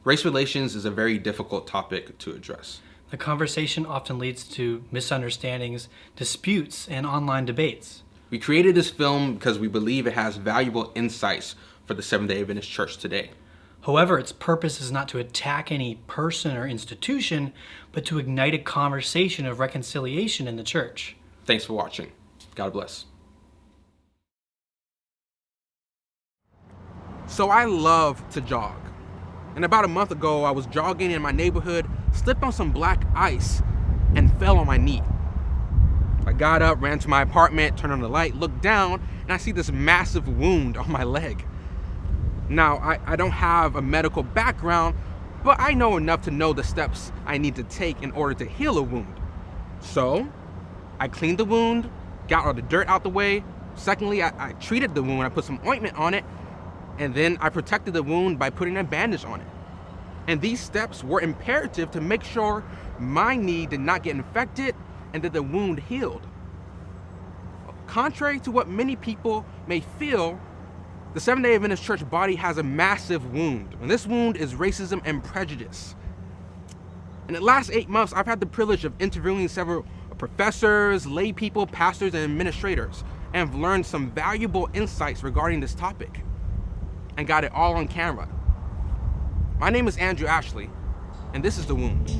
Race relations is a very difficult topic to address. The conversation often leads to misunderstandings, disputes, and online debates. We created this film because we believe it has valuable insights for the Seventh-day Adventist Church today. However, its purpose is not to attack any person or institution, but to ignite a conversation of reconciliation in the church. Thanks for watching. God bless. So I love to jog. And about a month ago, I was jogging in my neighborhood, slipped on some black ice, and fell on my knee. I got up, ran to my apartment, turned on the light, looked down, and I see this massive wound on my leg. Now, I don't have a medical background, but I know enough to know the steps I need to take in order to heal a wound. So, I cleaned the wound, got all the dirt out the way. Secondly, I treated the wound, I put some ointment on it, and then I protected the wound by putting a bandage on it. And these steps were imperative to make sure my knee did not get infected and that the wound healed. Contrary to what many people may feel, the Seventh-day Adventist Church body has a massive wound, and this wound is racism and prejudice. In the last 8 months, I've had the privilege of interviewing several professors, lay people, pastors, and administrators, and have learned some valuable insights regarding this topic, and got it all on camera. My name is Andrew Ashley, and this is The Wound.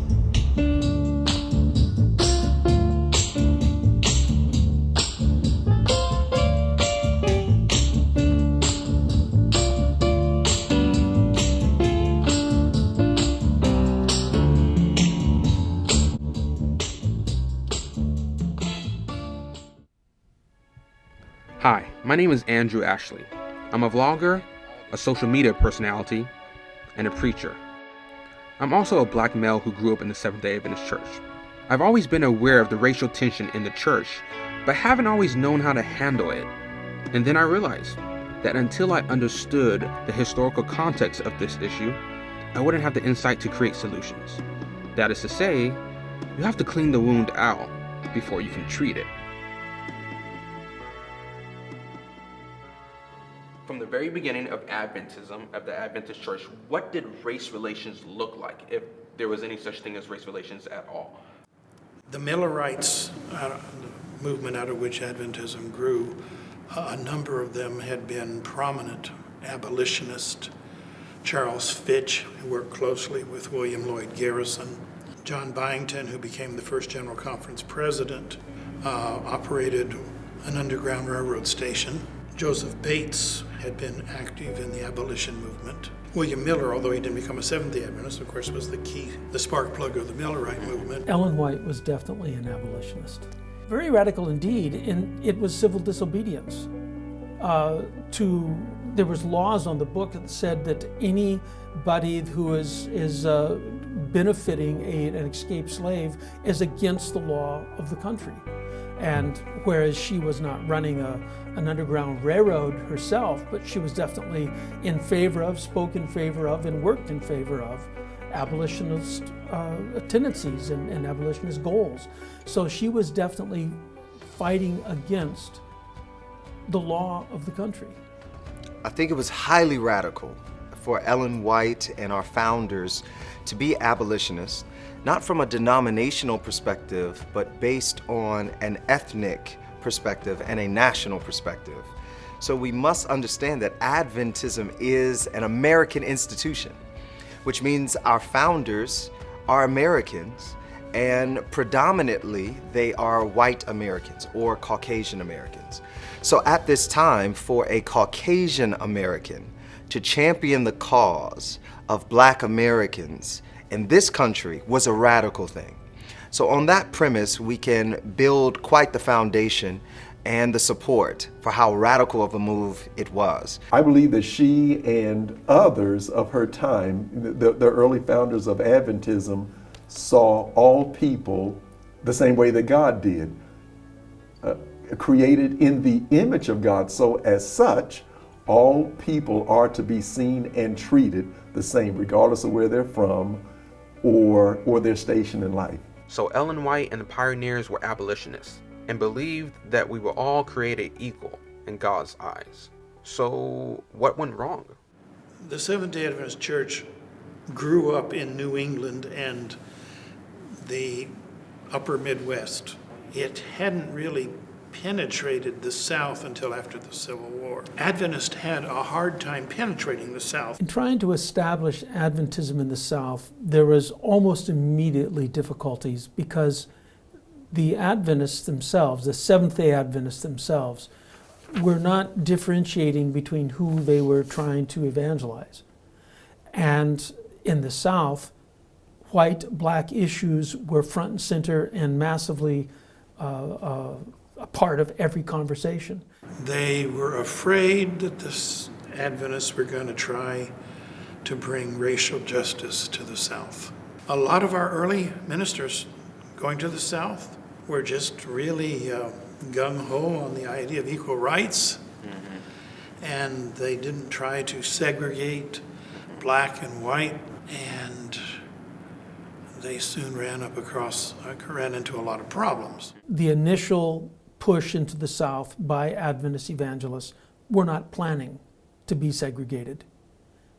Hi, my name is Andrew Ashley. I'm a vlogger, a social media personality, and a preacher. I'm also a black male who grew up in the Seventh-day Adventist Church. I've always been aware of the racial tension in the church, but haven't always known how to handle it. And then I realized that until I understood the historical context of this issue, I wouldn't have the insight to create solutions. That is to say, you have to clean the wound out before you can treat it. From the very beginning of Adventism, of the Adventist Church, what did race relations look like, if there was any such thing as race relations at all? The Millerites, the movement out of which Adventism grew, a number of them had been prominent abolitionists. Charles Fitch, who worked closely with William Lloyd Garrison. John Byington, who became the first General Conference president, operated an Underground Railroad station. Joseph Bates had been active in the abolition movement. William Miller, although he didn't become a Seventh-day Adventist, of course, was the spark plug of the Millerite movement. Ellen White was definitely an abolitionist. Very radical indeed, and it was civil disobedience. There was laws on the book that said that anybody who is benefiting an escaped slave is against the law of the country. And whereas she was not running an underground railroad herself, but she was definitely in favor of, spoke in favor of, and worked in favor of abolitionist tendencies and abolitionist goals. So she was definitely fighting against the law of the country. I think it was highly radical for Ellen White and our founders to be abolitionists, not from a denominational perspective, but based on an ethnic perspective and a national perspective. So we must understand that Adventism is an American institution, which means our founders are Americans, and predominantly they are white Americans or Caucasian Americans. So at this time, for a Caucasian American to champion the cause of Black Americans in this country was a radical thing. So on that premise, we can build quite the foundation and the support for how radical of a move it was. I believe that she and others of her time, the early founders of Adventism, saw all people the same way that God did, created in the image of God. So as such, all people are to be seen and treated the same, regardless of where they're from or their station in life. So Ellen White and the pioneers were abolitionists and believed that we were all created equal in God's eyes. So what went wrong? The Seventh-day Adventist Church grew up in New England and the upper Midwest. It hadn't really penetrated the South until after the Civil War. Adventists had a hard time penetrating the South. In trying to establish Adventism in the South, there was almost immediately difficulties because the Adventists themselves, the Seventh-day Adventists themselves, were not differentiating between who they were trying to evangelize. And in the South, white-black issues were front and center and massively a part of every conversation. They were afraid that the Adventists were going to try to bring racial justice to the South. A lot of our early ministers going to the South were just really gung-ho on the idea of equal rights, and they didn't try to segregate black and white, and they soon ran into a lot of problems. The initial push into the South by Adventist evangelists were not planning to be segregated,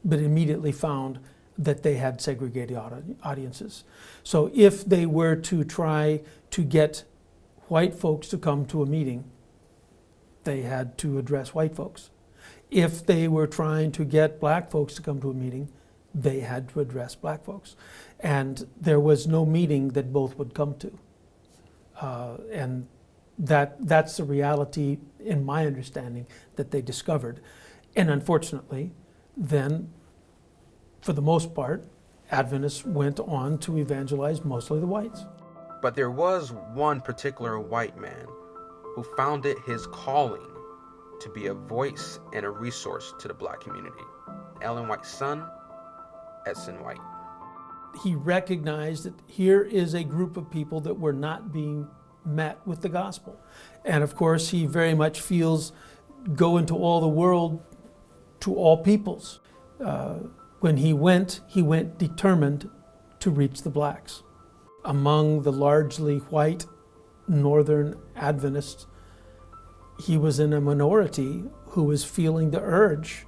but immediately found that they had segregated audiences. So if they were to try to get white folks to come to a meeting, they had to address white folks. If they were trying to get black folks to come to a meeting, they had to address black folks. And there was no meeting that both would come to. And that's the reality, in my understanding, that they discovered. And unfortunately, then, for the most part, Adventists went on to evangelize mostly the whites. But there was one particular white man who found it his calling to be a voice and a resource to the black community. Ellen White's son, Edson White. He recognized that here is a group of people that were not being met with the gospel. And of course, he very much feels, go into all the world to all peoples. When he went determined to reach the blacks. Among the largely white Northern Adventists, he was in a minority who was feeling the urge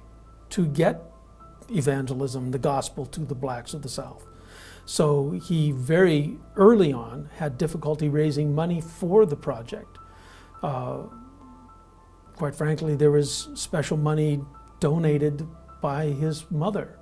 to get evangelism, the gospel, to the blacks of the South. So he very early on had difficulty raising money for the project. Quite frankly, there was special money donated by his mother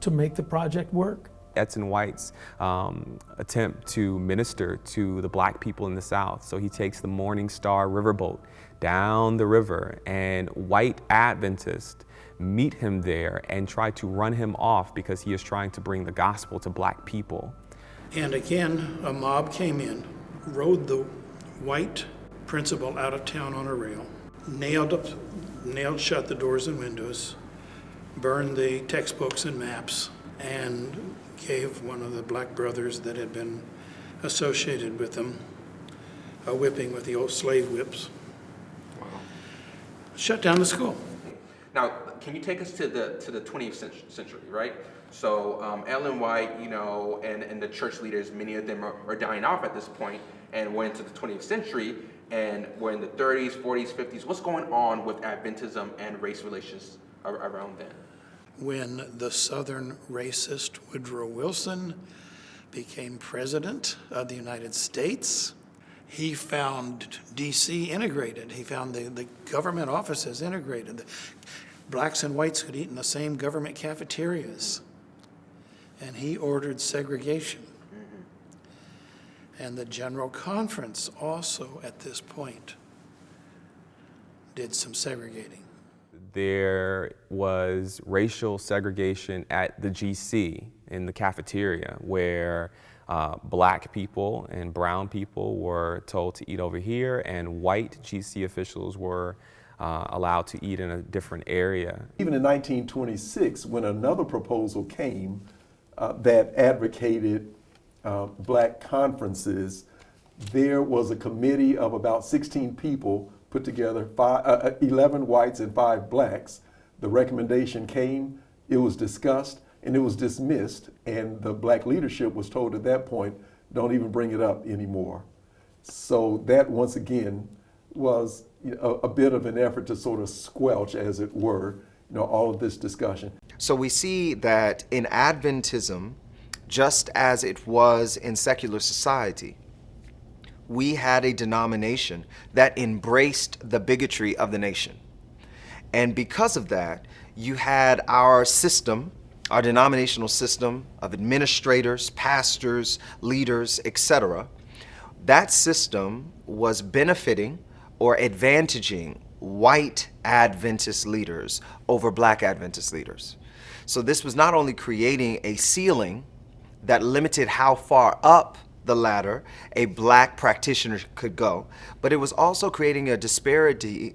to make the project work. Edson White's attempt to minister to the black people in the South. So he takes the Morning Star riverboat down the river, and white Adventists meet him there and try to run him off because he is trying to bring the gospel to black people. And again, a mob came in, rode the white principal out of town on a rail, nailed shut the doors and windows, burned the textbooks and maps, and gave one of the black brothers that had been associated with them a whipping with the old slave whips. Wow. Shut down the school. Now, can you take us to the 20th century, right? So Ellen White, and the church leaders, many of them are dying off at this point, and we're into the 20th century, and we're in the 30s, 40s, 50s. What's going on with Adventism and race relations around then? When the Southern racist Woodrow Wilson became president of the United States, he found D.C. integrated. He found the government offices integrated. Blacks and whites could eat in the same government cafeterias. And he ordered segregation. And the General Conference also, at this point, did some segregating. There was racial segregation at the GC in the cafeteria where black people and brown people were told to eat over here, and white GC officials were allowed to eat in a different area. Even in 1926, when another proposal came that advocated black conferences, there was a committee of about 16 people put together, 11 whites and 5 blacks. The recommendation came, it was discussed, and it was dismissed, and the black leadership was told at that point, don't even bring it up anymore. So that, once again, was a bit of an effort to sort of squelch, as it were, all of this discussion. So we see that in Adventism, just as it was in secular society, we had a denomination that embraced the bigotry of the nation. And because of that, you had our system, our denominational system of administrators, pastors, leaders, etc. That system was benefiting or advantaging white Adventist leaders over black Adventist leaders. So this was not only creating a ceiling that limited how far up the ladder a black practitioner could go, but it was also creating a disparity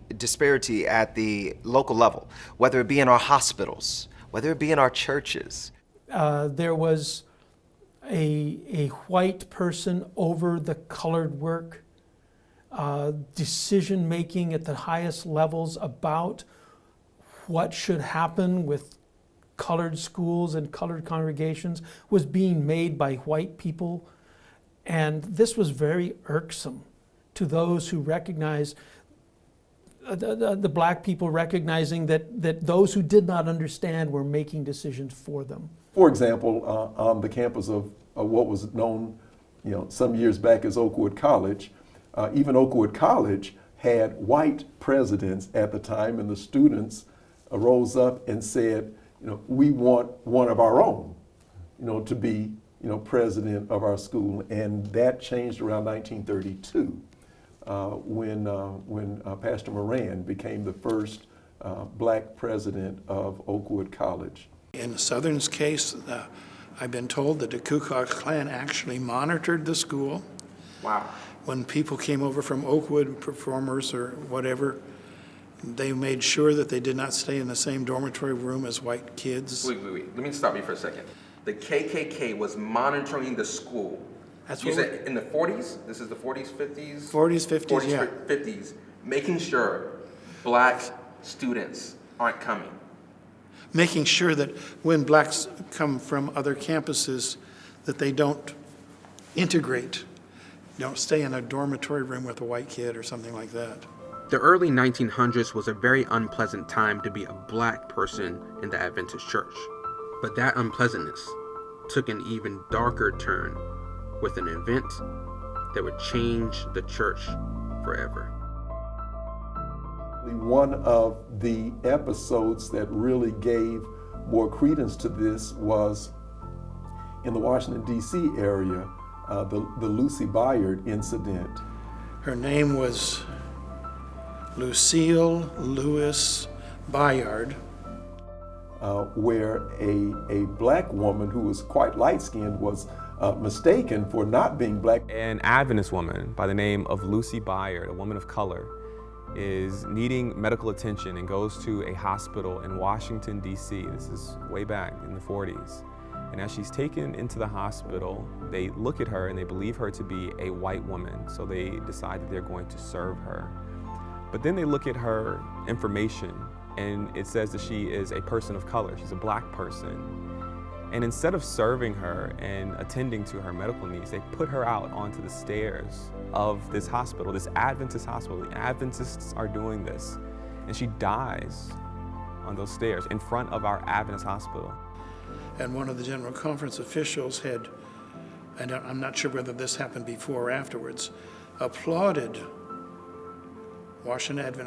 at the local level, whether it be in our hospitals, whether it be in our churches. There was a white person over the colored work, decision making at the highest levels about what should happen with colored schools and colored congregations was being made by white people. And this was very irksome to those who recognized, the black people recognizing that those who did not understand were making decisions for them. For example, on the campus of what was known, some years back as Oakwood College, even Oakwood College had white presidents at the time, and the students rose up and said, we want one of our own, to be, president of our school. And that changed around 1932 when Pastor Moran became the first black president of Oakwood College. In Southern's case, I've been told that the Ku Klux Klan actually monitored the school. Wow. When people came over from Oakwood, performers or whatever, they made sure that they did not stay in the same dormitory room as white kids. Wait. Let me stop you for a second. The KKK was monitoring the school. That's You what said in the 40s? This is the 40s, 50s? 40s, 50s, yeah. 50s, making sure black students aren't coming. Making sure that when blacks come from other campuses, that they don't integrate, don't stay in a dormitory room with a white kid or something like that. The early 1900s was a very unpleasant time to be a black person in the Adventist church. But that unpleasantness took an even darker turn with an event that would change the church forever. One of the episodes that really gave more credence to this was in the Washington, D.C. area, the Lucy Byard incident. Her name was Lucille Lewis Byard. Where a black woman who was quite light-skinned was mistaken for not being black. An Adventist woman by the name of Lucy Byard, a woman of color, is needing medical attention and goes to a hospital in Washington, D.C. This is way back in the 40s. And as she's taken into the hospital, they look at her and they believe her to be a white woman, so they decide that they're going to serve her. But then they look at her information and it says that she is a person of color. She's a black person. And instead of serving her and attending to her medical needs, they put her out onto the stairs of this hospital, this Adventist hospital. The Adventists are doing this. And she dies on those stairs in front of our Adventist hospital. And one of the General Conference officials had, and I'm not sure whether this happened before or afterwards, applauded Washington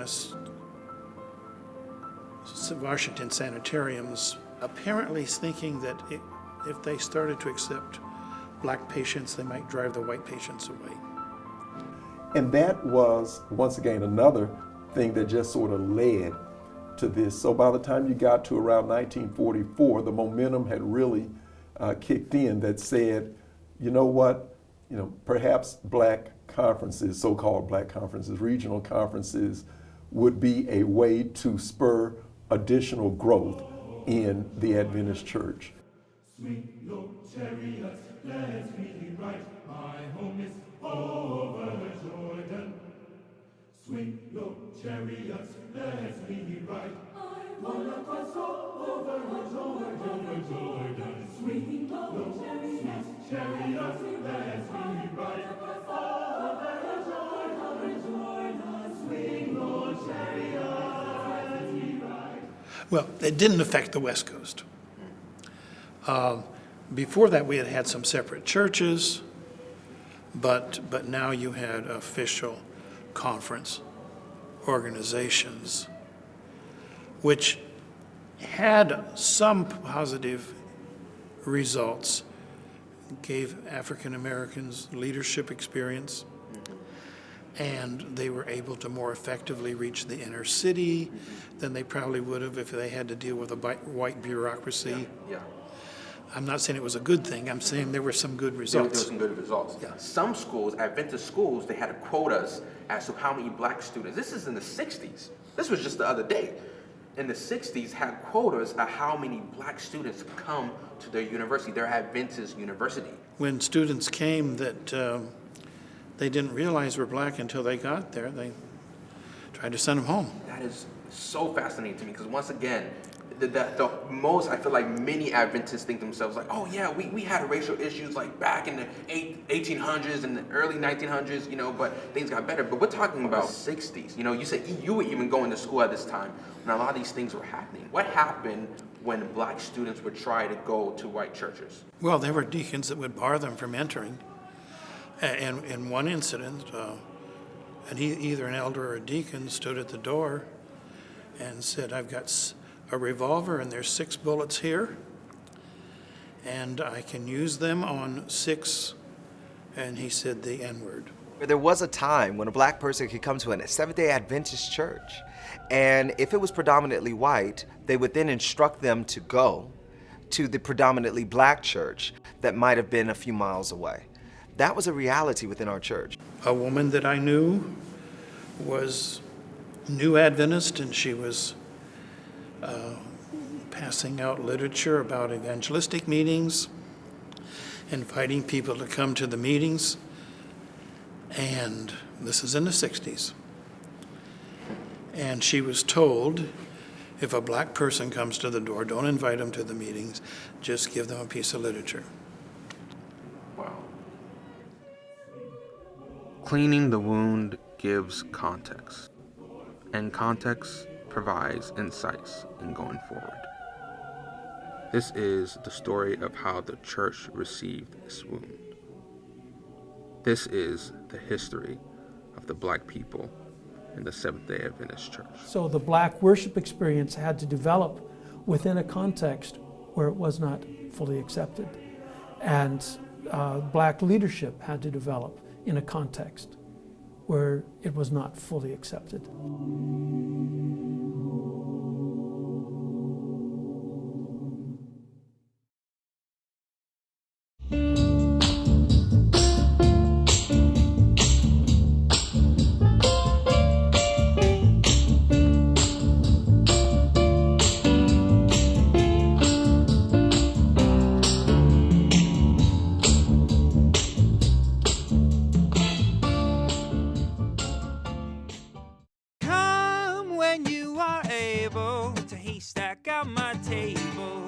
sanitariums, apparently thinking that if they started to accept black patients, they might drive the white patients away. And that was, once again, another thing that just sort of led to this. So by the time you got to around 1944, the momentum had really kicked in that said, you know what, perhaps black conferences, so-called black conferences, regional conferences, would be a way to spur additional growth in the Adventist church. Swing your chariots, let's be right. My home is over Jordan. Swing your chariots, let's be right. I wanna cross over Jordan. Swing your chariots, let's be right. Over Jordan. Swing your chariots, let's be right. Well, it didn't affect the West Coast. Before that, we had had some separate churches, but now you had official conference organizations, which had some positive results, gave African Americans leadership experience, and they were able to more effectively reach the inner city than they probably would have if they had to deal with a white bureaucracy. Yeah. I'm not saying it was a good thing. I'm saying there were some good There results. were some good results. Yeah. Some schools, Adventist schools, they had quotas as to how many black students. This is in the 60s. This was just the other day. In the 60s, had quotas of how many black students come to their university, their Adventist university. When students came that they didn't realize were black until they got there, they tried to send them home. That is so fascinating to me because once again, the most, I feel like many Adventists think themselves like, oh yeah, we had racial issues like back in the 1800s and the early 1900s, you know, but things got better. But we're talking about 60s. You know, you said you were even going to school at this time when a lot of these things were happening. What happened when black students would try to go to white churches? Well, there were deacons that would bar them from entering. And in one incident, either an elder or a deacon stood at the door and said, I've got a revolver and there's 6 bullets here, and I can use them on 6, and he said the N-word. There was a time when a black person could come to a Seventh-day Adventist church, and if it was predominantly white, they would then instruct them to go to the predominantly black church that might have been a few miles away. That was a reality within our church. A woman that I knew was New Adventist, and she was passing out literature about evangelistic meetings, inviting people to come to the meetings, and this is in the 60s. And she was told, if a black person comes to the door, don't invite them to the meetings, just give them a piece of literature. Wow. Cleaning the wound gives context, and context provides insights in going forward. This is the story of how the church received this wound. This is the history of the black people in the Seventh-day Adventist Church. So the black worship experience had to develop within a context where it was not fully accepted. And black leadership had to develop in a context where it was not fully accepted. Come when you are able to haystack out my table.